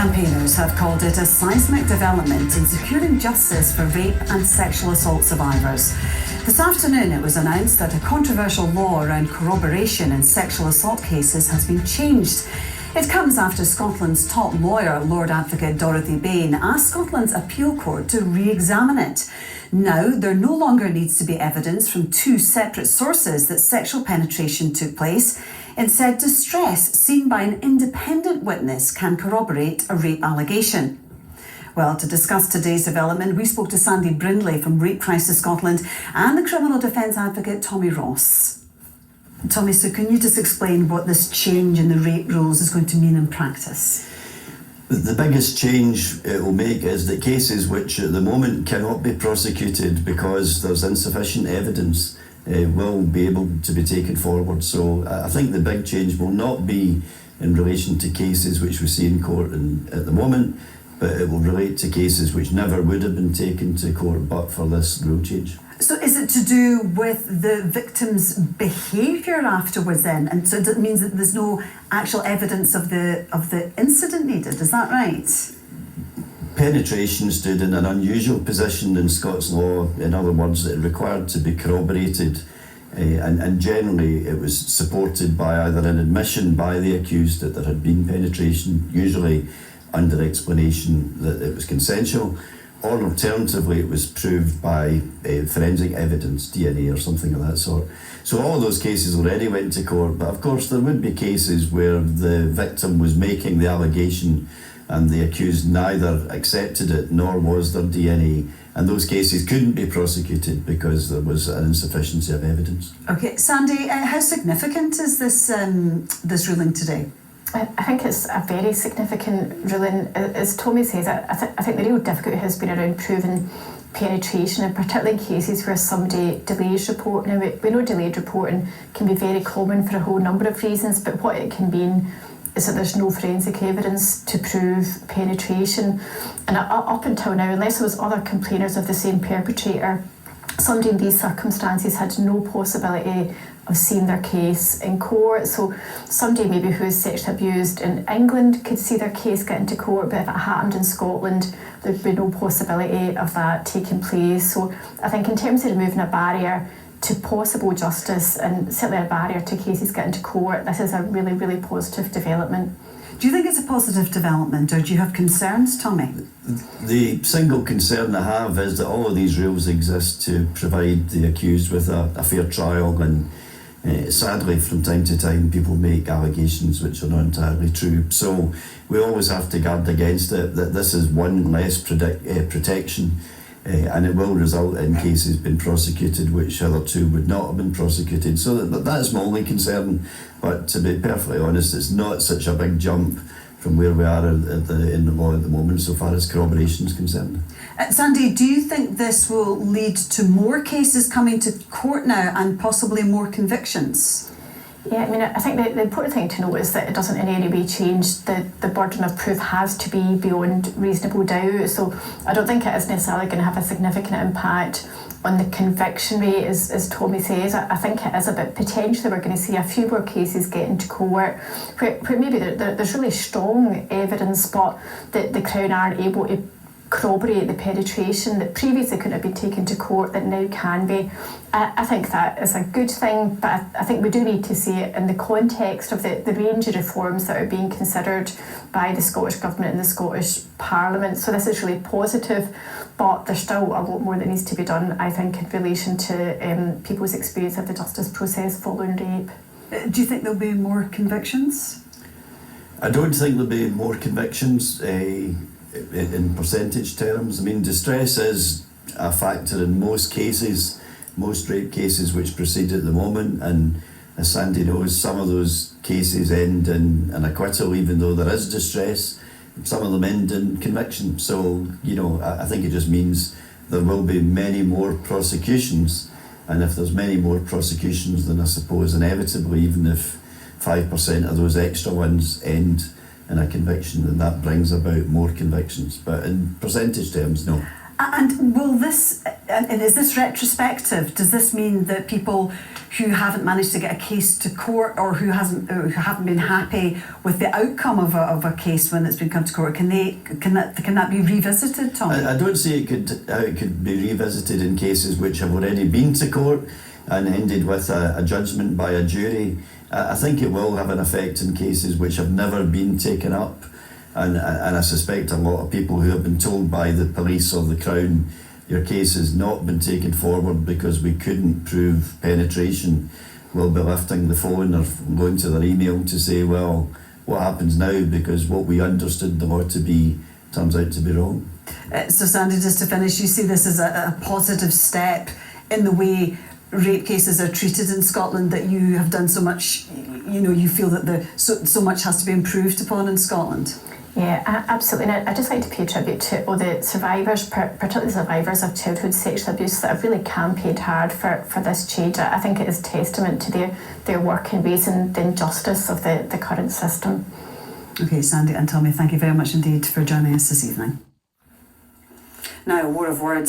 Campaigners have called it a seismic development in securing justice for rape and sexual assault survivors. This afternoon it was announced that a controversial law around corroboration in sexual assault cases has been changed. It comes after Scotland's top lawyer, Lord Advocate Dorothy Bain, asked Scotland's appeal court to re-examine it. Now, there no longer needs to be evidence from two separate sources that sexual penetration took place. Instead, distress seen by an independent witness can corroborate a rape allegation. Well, to discuss today's development, we spoke to Sandy Brindley from Rape Crisis Scotland and the criminal defence advocate Tommy Ross. Tommy, so can you just explain what this change in the rape rules is going to mean in practice? The biggest change it will make is that cases which at the moment cannot be prosecuted because there's insufficient evidence will be able to be taken forward. So I think the big change will not be in relation to cases which we see in court at the moment, but it will relate to cases which never would have been taken to court but for this rule change. So is it to do with the victim's behaviour afterwards then? And so it means that there's no actual evidence of the incident needed, is that right? Penetration stood in an unusual position in Scots law. In other words, it required to be corroborated, and generally it was supported by either an admission by the accused that there had been penetration, usually under explanation that it was consensual, or alternatively it was proved by forensic evidence, DNA or something of that sort. So all of those cases already went to court, but of course there would be cases where the victim was making the allegation and the accused neither accepted it nor was there DNA, and those cases couldn't be prosecuted because there was an insufficiency of evidence. Okay, Sandy, how significant is this ruling today? I think it's a very significant ruling. As Tommy says, I think the real difficulty has been around proving penetration, and particularly in cases where somebody delays reporting. Now, we know delayed reporting can be very common for a whole number of reasons, but what it can mean is that there's no forensic evidence to prove penetration. And up until now, unless there was other complainers of the same perpetrator, somebody in these circumstances had no possibility of seeing their case in court. So somebody maybe who is sexually abused in England could see their case get into court, but if it happened in Scotland, there'd be no possibility of that taking place. So I think in terms of removing a barrier to possible justice and certainly a barrier to cases getting to court, this is a really, really positive development. Do you think it's a positive development, or do you have concerns, Tommy? The single concern I have is that all of these rules exist to provide the accused with a fair trial, and sadly from time to time people make allegations which are not entirely true. So we always have to guard against it, that this is one less protection, and it will result in cases being prosecuted which hitherto would not have been prosecuted. So that is my only concern, but to be perfectly honest, it's not such a big jump from where we are in the law at the moment so far as corroboration is concerned. Sandy, do you think this will lead to more cases coming to court now and possibly more convictions? Yeah, I mean, I think the important thing to note is that it doesn't in any way change the burden of proof has to be beyond reasonable doubt. So I don't think it is necessarily going to have a significant impact on the conviction rate, as Tommy says. I think it is about potentially we're going to see a few more cases get into court where maybe there's really strong evidence, but the Crown aren't able to corroborate the penetration that previously couldn't have been taken to court that now can be. I think that is a good thing, but I think we do need to see it in the context of the range of reforms that are being considered by the Scottish Government and the Scottish Parliament. So this is really positive, but there's still a lot more that needs to be done, I think, in relation to people's experience of the justice process following rape. Do you think there'll be more convictions? I don't think there'll be more convictions. In percentage terms, I mean, distress is a factor in most cases, most rape cases which proceed at the moment, and as Sandy knows, some of those cases end in an acquittal even though there is distress. Some of them end in conviction. So, you know, I think it just means there will be many more prosecutions, and if there's many more prosecutions, then I suppose inevitably, even if 5% of those extra ones end in a conviction, then that brings about more convictions. But in percentage terms, no. And will this, and is this retrospective? Does this mean that people who haven't managed to get a case to court, or who haven't been happy with the outcome of a case when it's been come to court, can that be revisited, Tom? I don't see it could be revisited in cases which have already been to court and ended with a judgment by a jury. I think it will have an effect in cases which have never been taken up. And I suspect a lot of people who have been told by the police or the Crown, your case has not been taken forward because we couldn't prove penetration, will be lifting the phone or going to their email to say, well, what happens now, because what we understood the law to be turns out to be wrong. So Sandy, just to finish, you see this as a positive step in the way rape cases are treated in Scotland, that you have done so much, you feel that so much has to be improved upon in Scotland? Yeah, absolutely. And I'd just like to pay tribute to all the survivors, particularly survivors of childhood sexual abuse, that have really campaigned hard for this change. I think it is testament to their work in raising the injustice of the current system. Okay, Sandy and Tommy, thank you very much indeed for joining us this evening. Now, a war of words.